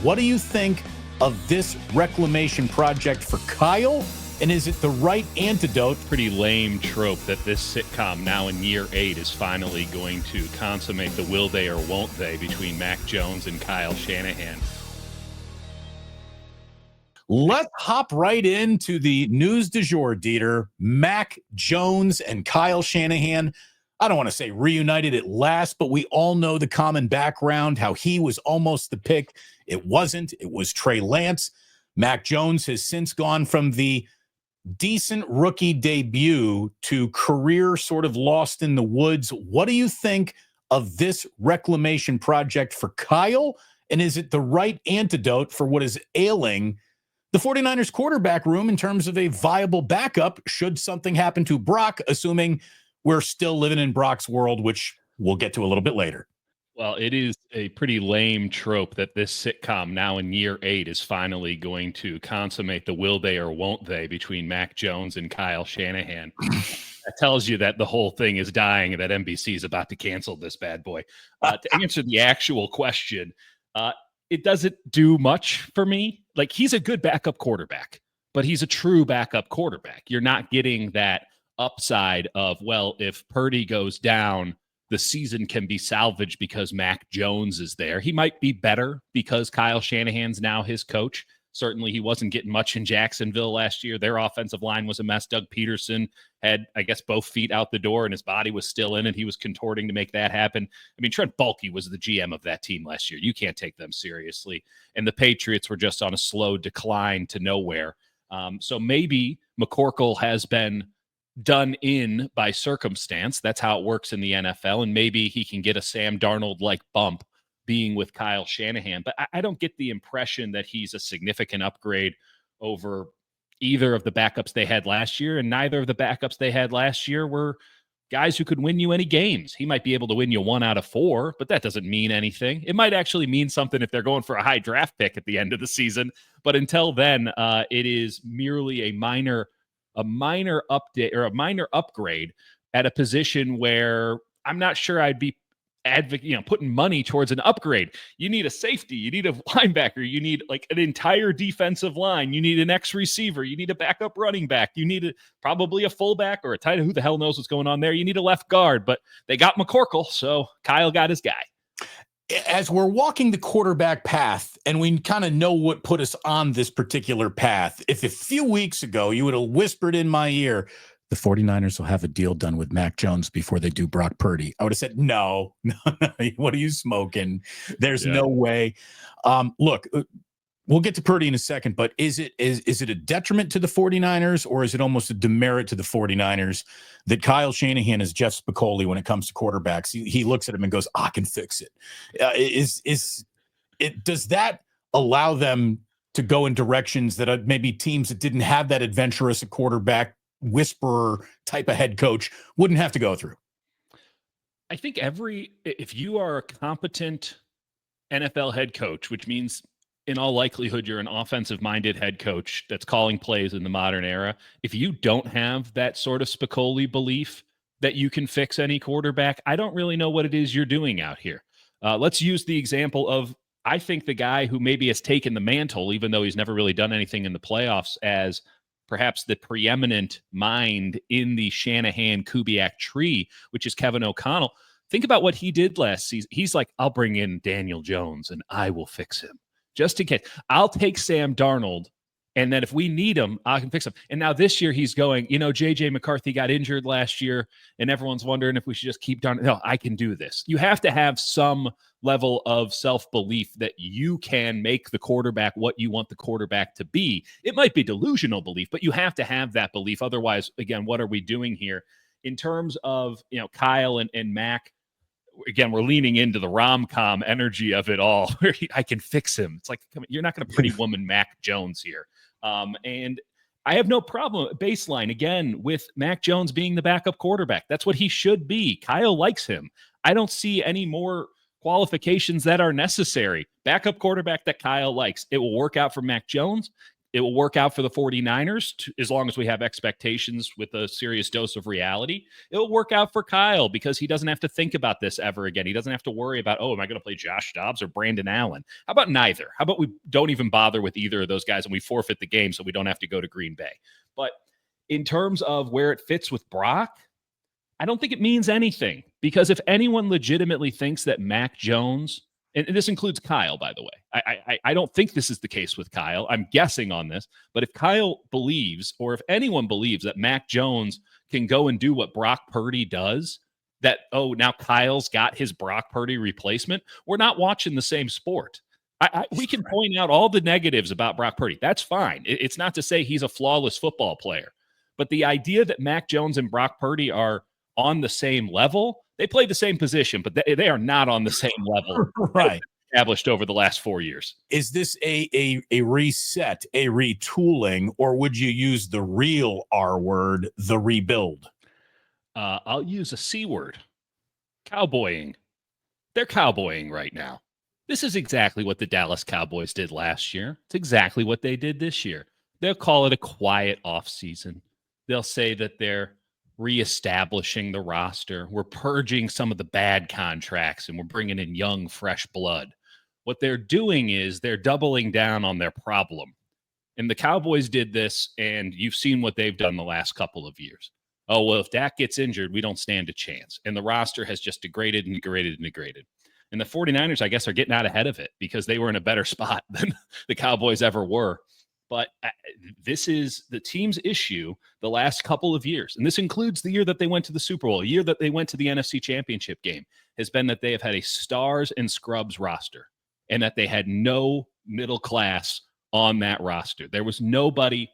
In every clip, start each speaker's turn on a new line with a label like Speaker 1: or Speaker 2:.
Speaker 1: What do you think of this reclamation project for Kyle? And is it the right antidote?
Speaker 2: Pretty lame trope that this sitcom now in year 8 is finally going to consummate the will they or won't they between Mac Jones and Kyle Shanahan.
Speaker 1: Let's hop right into the news du jour, Dieter. Mac Jones and Kyle Shanahan. I don't want to say reunited at last, but we all know the common background, how he was almost the pick. It wasn't. It was Trey Lance. Mac Jones has since gone from the decent rookie debut to career sort of lost in the woods. What do you think of this reclamation project for Kyle? And is it the right antidote for what is ailing the 49ers quarterback room in terms of a viable backup should something happen to Brock, assuming we're still living in Brock's world, which we'll get to a little bit later?
Speaker 2: Well, it is a pretty lame trope that this sitcom now in year 8 is finally going to consummate the will they or won't they between Mac Jones and Kyle Shanahan. That tells you that the whole thing is dying and that NBC is about to cancel this bad boy. To answer the actual question, it doesn't do much for me. Like, he's a good backup quarterback, but he's a true backup quarterback. You're not getting that upside of, well, if Purdy goes down, the season can be salvaged because Mac Jones is there. He might be better because Kyle Shanahan's now his coach. Certainly he wasn't getting much in Jacksonville last year. Their offensive line was a mess. Doug Peterson had, I guess, both feet out the door and his body was still in it. He was contorting to make that happen. I mean, Trent Baalke was the GM of that team last year. You can't take them seriously. And the Patriots were just on a slow decline to nowhere. So maybe McCorkle has been done in by circumstance. That's how it works in the NFL. And maybe he can get a Sam Darnold-like bump being with Kyle Shanahan. But I don't get the impression that he's a significant upgrade over either of the backups they had last year. And neither of the backups they had last year were guys who could win you any games. He might be able to win you 1 out of 4, but that doesn't mean anything. It might actually mean something if they're going for a high draft pick at the end of the season. But until then, it is merely a minor update or a minor upgrade at a position where I'm not sure I'd be putting money towards an upgrade. You need a safety, you need a linebacker, you need like an entire defensive line, you need an X receiver, you need a backup running back, you need probably a fullback or a tight end. Who the hell knows what's going on there? You need a left guard, but they got McCorkle, so Kyle got his guy.
Speaker 1: As we're walking the quarterback path, and we kind of know what put us on this particular path, if a few weeks ago you would have whispered in my ear, the 49ers will have a deal done with Mac Jones before they do Brock Purdy, I would have said, no, what are you smoking? There's no way. Look, we'll get to Purdy in a second, but is it a detriment to the 49ers or is it almost a demerit to the 49ers that Kyle Shanahan is Jeff Spicoli when it comes to quarterbacks? He looks at him and goes, I can fix it. Does that allow them to go in directions that maybe teams that didn't have that adventurous a quarterback whisperer type of head coach wouldn't have to go through?
Speaker 2: I think if you are a competent NFL head coach, which means in all likelihood, you're an offensive-minded head coach that's calling plays in the modern era. If you don't have that sort of Spicoli belief that you can fix any quarterback, I don't really know what it is you're doing out here. Let's use the example of, I think, the guy who maybe has taken the mantle, even though he's never really done anything in the playoffs, as perhaps the preeminent mind in the Shanahan-Kubiak tree, which is Kevin O'Connell. Think about what he did last season. He's like, I'll bring in Daniel Jones and I will fix him. Just in case. I'll take Sam Darnold, and then if we need him, I can fix him. And now this year he's going, J.J. McCarthy got injured last year, and everyone's wondering if we should just keep Darnold. No, I can do this. You have to have some level of self-belief that you can make the quarterback what you want the quarterback to be. It might be delusional belief, but you have to have that belief. Otherwise, again, what are we doing here? In terms of, Kyle and Mac, again, we're leaning into the rom-com energy of it all. Where I can fix him. It's like, you're not going to pretty woman Mac Jones here. And I have no problem, baseline, again, with Mac Jones being the backup quarterback. That's what he should be. Kyle likes him. I don't see any more qualifications that are necessary. Backup quarterback that Kyle likes. It will work out for Mac Jones. It will work out for the 49ers as long as we have expectations with a serious dose of reality. It will work out for Kyle because he doesn't have to think about this ever again. He doesn't have to worry about, oh, am I going to play Josh Dobbs or Brandon Allen? How about neither? How about we don't even bother with either of those guys and we forfeit the game so we don't have to go to Green Bay? But in terms of where it fits with Brock, I don't think it means anything, because if anyone legitimately thinks that Mac Jones, and this includes Kyle, by the way, I don't think this is the case with Kyle. I'm guessing on this, but if Kyle believes, or if anyone believes that Mac Jones can go and do what Brock Purdy does, that, oh, now Kyle's got his Brock Purdy replacement, we're not watching the same sport. We can point out all the negatives about Brock Purdy. That's fine. It's not to say he's a flawless football player, but the idea that Mac Jones and Brock Purdy are on the same level, they play the same position, but they are not on the same level.
Speaker 1: Right.
Speaker 2: Established over the last 4 years.
Speaker 1: Is this a reset, a retooling, or would you use the real R word, the rebuild?
Speaker 2: I'll use a C word. Cowboying. They're cowboying right now. This is exactly what the Dallas Cowboys did last year. It's exactly what they did this year. They'll call it a quiet offseason. They'll say that they're reestablishing the roster. We're purging some of the bad contracts and we're bringing in young, fresh blood. What they're doing is they're doubling down on their problem. And the Cowboys did this, and you've seen what they've done the last couple of years. Oh, well, if Dak gets injured, we don't stand a chance. And the roster has just degraded and degraded and degraded. And the 49ers, I guess, are getting out ahead of it because they were in a better spot than the Cowboys ever were. But this is the team's issue the last couple of years, and this includes the year that they went to the Super Bowl, a year that they went to the NFC Championship game, has been that they have had a stars and scrubs roster and that they had no middle class on that roster. There was nobody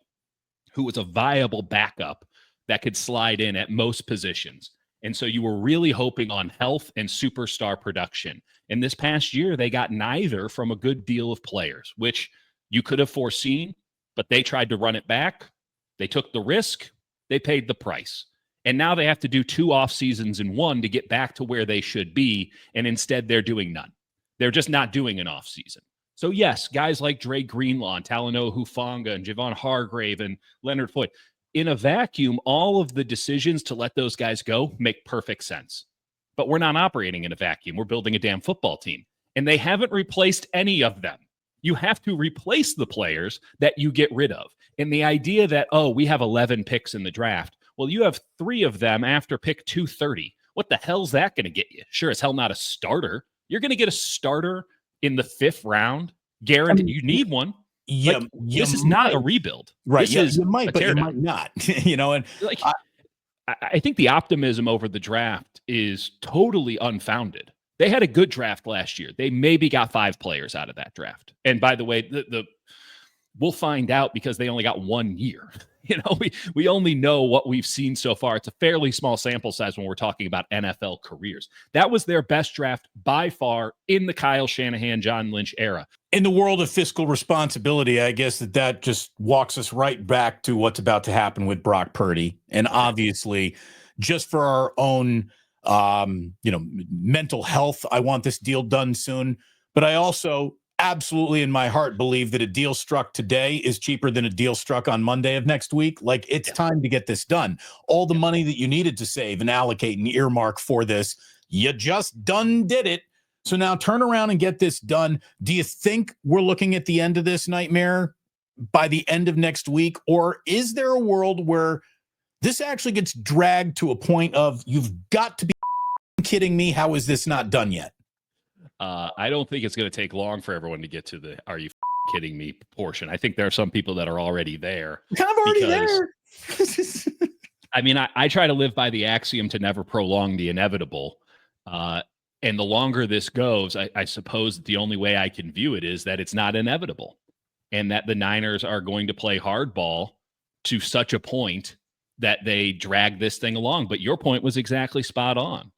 Speaker 2: who was a viable backup that could slide in at most positions. And so you were really hoping on health and superstar production. And this past year, they got neither from a good deal of players, which you could have foreseen, but they tried to run it back. They took the risk. They paid the price. And now they have to do 2 off seasons in one to get back to where they should be. And instead, they're doing none. They're just not doing an off season. So yes, guys like Dre Greenlaw, Talanoa Hufanga, and Javon Hargrave, and Leonard Floyd, in a vacuum, all of the decisions to let those guys go make perfect sense. But we're not operating in a vacuum. We're building a damn football team. And they haven't replaced any of them. You have to replace the players that you get rid of. And the idea that, oh, we have 11 picks in the draft. Well, you have 3 of them after pick 230. What the hell's that going to get you? Sure as hell not a starter. You're going to get a starter in the 5th round. Guaranteed. You need one.
Speaker 1: Yeah,
Speaker 2: like, this is not a rebuild.
Speaker 1: Right.
Speaker 2: This
Speaker 1: yeah,
Speaker 2: is
Speaker 1: you might, but you might not. And
Speaker 2: like, I think the optimism over the draft is totally unfounded. They had a good draft last year. They maybe got 5 players out of that draft. And by the way, we'll find out because they only got 1 year. We only know what we've seen so far. It's a fairly small sample size when we're talking about NFL careers. That was their best draft by far in the Kyle Shanahan, John Lynch era.
Speaker 1: In the world of fiscal responsibility, I guess that just walks us right back to what's about to happen with Brock Purdy. And obviously, just for our own mental health, I want this deal done soon. But I also absolutely in my heart believe that a deal struck today is cheaper than a deal struck on Monday of next week. Like, it's time to get this done. All the money that you needed to save and allocate and earmark for this, you just done did it. So now turn around and get this done. Do you think we're looking at the end of this nightmare by the end of next week? Or is there a world where this actually gets dragged to a point of, you've got to be kidding me? How is this not done yet?
Speaker 2: I don't think it's going to take long for everyone to get to the "are you kidding me" portion. I think there are some people that are already there.
Speaker 1: Kind of already there.
Speaker 2: I mean, I try to live by the axiom to never prolong the inevitable. And the longer this goes, I suppose the only way I can view it is that it's not inevitable and that the Niners are going to play hardball to such a point that they drag this thing along. But your point was exactly spot on.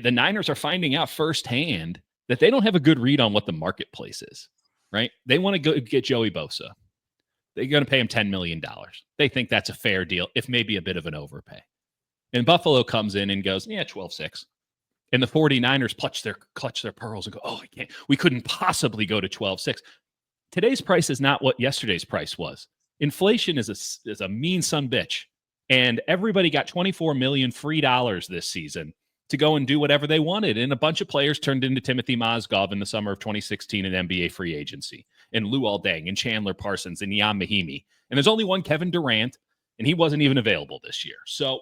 Speaker 2: The Niners are finding out firsthand that they don't have a good read on what the marketplace is, right? They want to go get Joey Bosa. They're going to pay him $10 million. They think that's a fair deal, if maybe a bit of an overpay. And Buffalo comes in and goes, 12-6. And the 49ers clutch their pearls and go, we couldn't possibly go to 12-6. today's price is not what yesterday's price was. Inflation is a mean son bitch. And everybody got $24 million free dollars this season to go and do whatever they wanted. And a bunch of players turned into Timothy Mozgov in the summer of 2016 in NBA free agency, and Luol Deng and Chandler Parsons and Ian Mahimi. And there's only one Kevin Durant, and he wasn't even available this year. So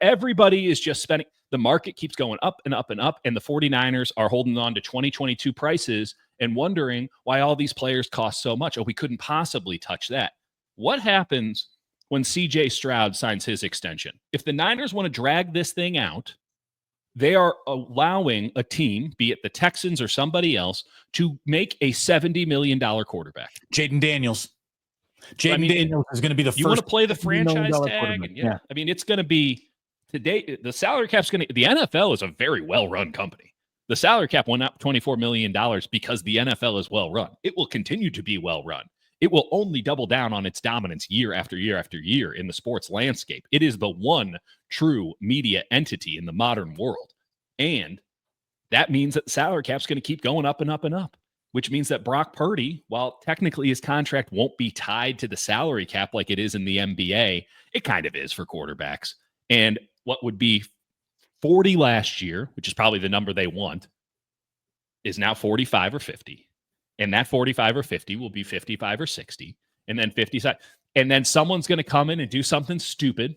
Speaker 2: everybody is just spending. The market keeps going up and up and up, and the 49ers are holding on to 2022 prices and wondering why all these players cost so much. Oh, we couldn't possibly touch that. What happens when CJ Stroud signs his extension? If the Niners want to drag this thing out, they are allowing a team, be it the Texans or somebody else, to make a $70 million quarterback.
Speaker 1: Jaden Daniels. Daniels is going to be the first.
Speaker 2: You want to play the franchise tag? And yeah. I mean, it's going to be today. The salary cap's going to. The NFL is a very well-run company. The salary cap went up $24 million because the NFL is well-run. It will continue to be well-run. It will only double down on its dominance year after year after year in the sports landscape. It is the one true media entity in the modern world. And that means that the salary cap's going to keep going up and up and up, which means that Brock Purdy, while technically his contract won't be tied to the salary cap like it is in the NBA, it kind of is for quarterbacks. And what would be 40 last year, which is probably the number they want, is now 45 or 50. And that 45 or 50 will be 55 or 60, and then 50. And then someone's going to come in and do something stupid,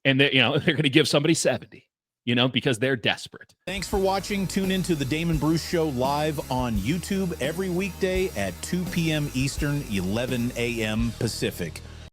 Speaker 2: and they're going to give somebody 70, because they're desperate.
Speaker 1: Thanks for watching. Tune into the Damon Bruce Show live on YouTube every weekday at 2 p.m. Eastern, 11 a.m. Pacific.